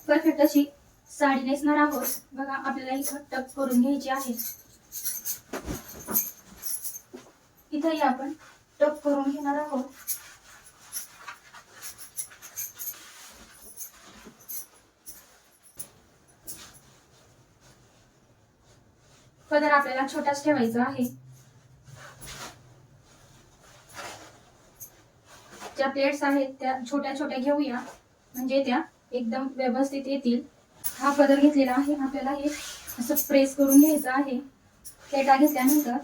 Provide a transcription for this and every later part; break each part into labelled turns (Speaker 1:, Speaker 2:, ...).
Speaker 1: Perfect अशी साडी नेसणार आहोत. बघा आपल्याला इथं टक करून घ्यायची आहे. इथंही आपण टक करून घेणार आहोत. पदर आपल्याला छोटाच ठेवायचा आहे. ज्या प्लेट्स आहेत त्या छोट्या छोट्या घेऊया, म्हणजे त्या एकदम व्यवस्थित येतील. हा पदर घेतलेला आहे. आपल्याला हे असं प्रेस करून घ्यायचं आहे. प्लेटा घेतल्यानंतर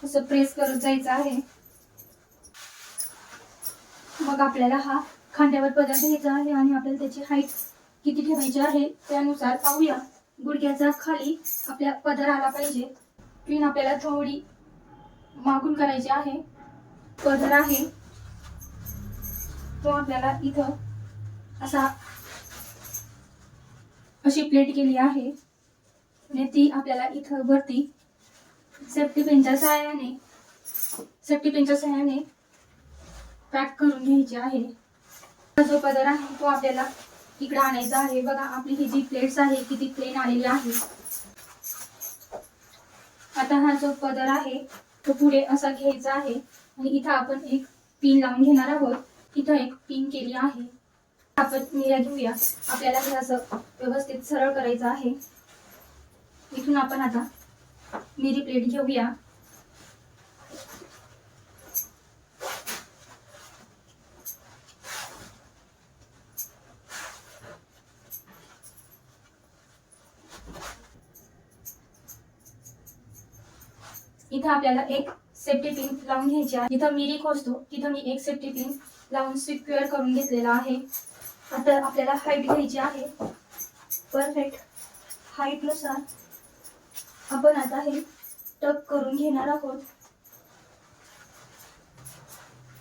Speaker 1: असं प्रेस करत जायचं आहे. मग आपल्याला हा खांद्यावर पदर घ्यायचा आहे आणि आपल्याला त्याची हाईट किती ठेवायची आहे त्यानुसार पाहूया. गुडघ्याचा खाली आपल्या पदर आला पाहिजे. पिन आपल्याला थोडी मागून करायची आहे. पदर आहे तो आपल्याला इथं अशी प्लेट केली आहे आणि ती आपल्याला इथं वरती सेफ्टी पिनच्या सहाय्याने पॅक करून घ्यायची आहे. जो पदर आहे तो आपल्याला इकडे आणायचा आहे. बघा आपली ही जी प्लेट्स आहे किती प्लेन आलेली आहे. आता हा जो पदर आहे तो पुढे असा घ्यायचा आहे आणि इथं आपण एक पिन लावून घेणार आहोत. इथं एक पिन केली आहे. आपण मिऱ्या घेऊया. आपल्याला हे असं व्यवस्थित सरळ करायचं आहे. इथून आपण आता मिरी प्लेट घेऊया. इथं आपल्याला एक सेफ्टी पिन लावून घ्यायची आहे. जिथं मिरी खोचतो तिथं मी एक सेफ्टी पिन लावून सिक्युअर करून घेतलेला आहे. आता आपल्याला हाईट घ्यायची आहे. परफेक्ट हाईट नुसार आपण आता हे टक करून घेणार आहोत.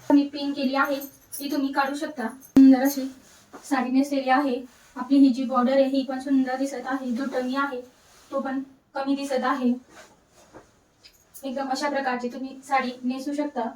Speaker 1: मी पिन केली आहे ती तुम्ही काढू शकता. सुंदर अशी साडी नेसलेली आहे. आपली ही जी बॉर्डर आहे ही पण सुंदर दिसत आहे. जो टमी आहे तो पण कमी दिसत आहे. एकदम अशा प्रकारची तुम्ही साडी नेसू शकता.